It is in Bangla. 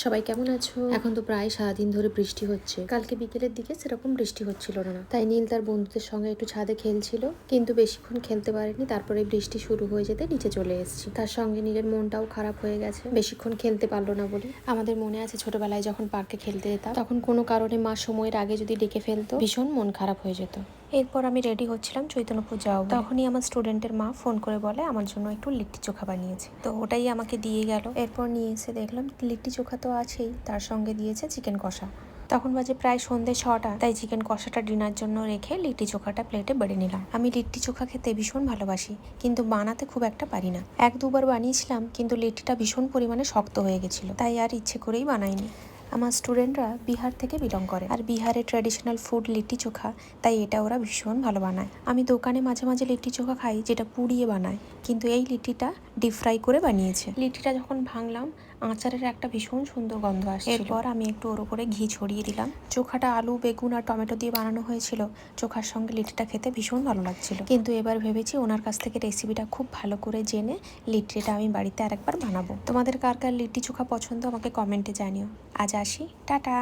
সবাই কেমন আছো? এখন তো প্রায় সারাদিন ধরে বৃষ্টি হচ্ছে। কালকে বিকেলের দিকে সেরকম বৃষ্টি হচ্ছিল না, তাই নীল তার বন্ধুদের সঙ্গে একটু ছাদে খেলছিল, কিন্তু বেশিক্ষণ খেলতে পারেনি। তারপরে বৃষ্টি শুরু হয়ে যেতে নিচে চলে এসেছি। তার সঙ্গে নীলের মনটাও খারাপ হয়ে গেছে, বেশিক্ষণ খেলতে পারলো না বলে। আমাদের মনে আছে ছোটবেলায় যখন পার্কে খেলতে যেতাম, তখন কোনো কারণে মা সময়ের আগে যদি ডেকে ফেলতো, ভীষণ মন খারাপ হয়ে যেত। এরপর আমি রেডি হচ্ছিলাম চৈতন্যপুর যাও, তখনই আমার স্টুডেন্টের মা ফোন করে বলে আমার জন্য একটু লিট্টি চোখা বানিয়েছে। তো ওটাই আমাকে দিয়ে গেল। এরপর নিয়ে এসে দেখলাম লিট্টি চোখা তো আছেই, তার সঙ্গে দিয়েছে চিকেন কষা। তখন বাজে প্রায় সন্ধ্যে 6টা, তাই চিকেন কষাটা ডিনার জন্য রেখে লিট্টি চোখাটা প্লেটে বেড়ে নিলাম। আমি লিট্টি চোখা খেতে ভীষণ ভালোবাসি, কিন্তু বানাতে খুব একটা পারি না। 1-2 বার বানিয়েছিলাম, কিন্তু লিট্টিটা ভীষণ পরিমাণে শক্ত হয়ে গেছিল, তাই আর ইচ্ছে করেই বানাইনি। আমার স্টুডেন্টরা বিহার থেকে বিলং করে, আর বিহারের ট্র্যাডিশনাল ফুড লিট্টি চোখা, তাই এটা ওরা ভীষণ ভালো বানায়। আমি দোকানে মাঝে মাঝে লিট্টি চোখা খাই যেটা পুড়িয়ে বানায়, কিন্তু এই লিট্টিটা ডিপ ফ্রাই করে বানিয়েছে। লিট্টিটা যখন ভাঙলাম, আচারের একটা ভীষণ সুন্দর গন্ধ আসছিল। এরপর আমি একটু ওর উপরে ঘি ছড়িয়ে দিলাম। চোখাটা আলু, বেগুন আর টমেটো দিয়ে বানানো হয়েছিল। চোখার সঙ্গে লিট্টিটা খেতে ভীষণ ভালো লাগছিল, কিন্তু এবার ভেবেছি ওনার কাছ থেকে রেসিপিটা খুব ভালো করে জেনে লিট্টিটা আমি বাড়িতে আরেকবার বানাবো। তোমাদের কার কার লিট্টি চোখা পছন্দ আমাকে কমেন্টে জানিও। আজ আসি, টাটা।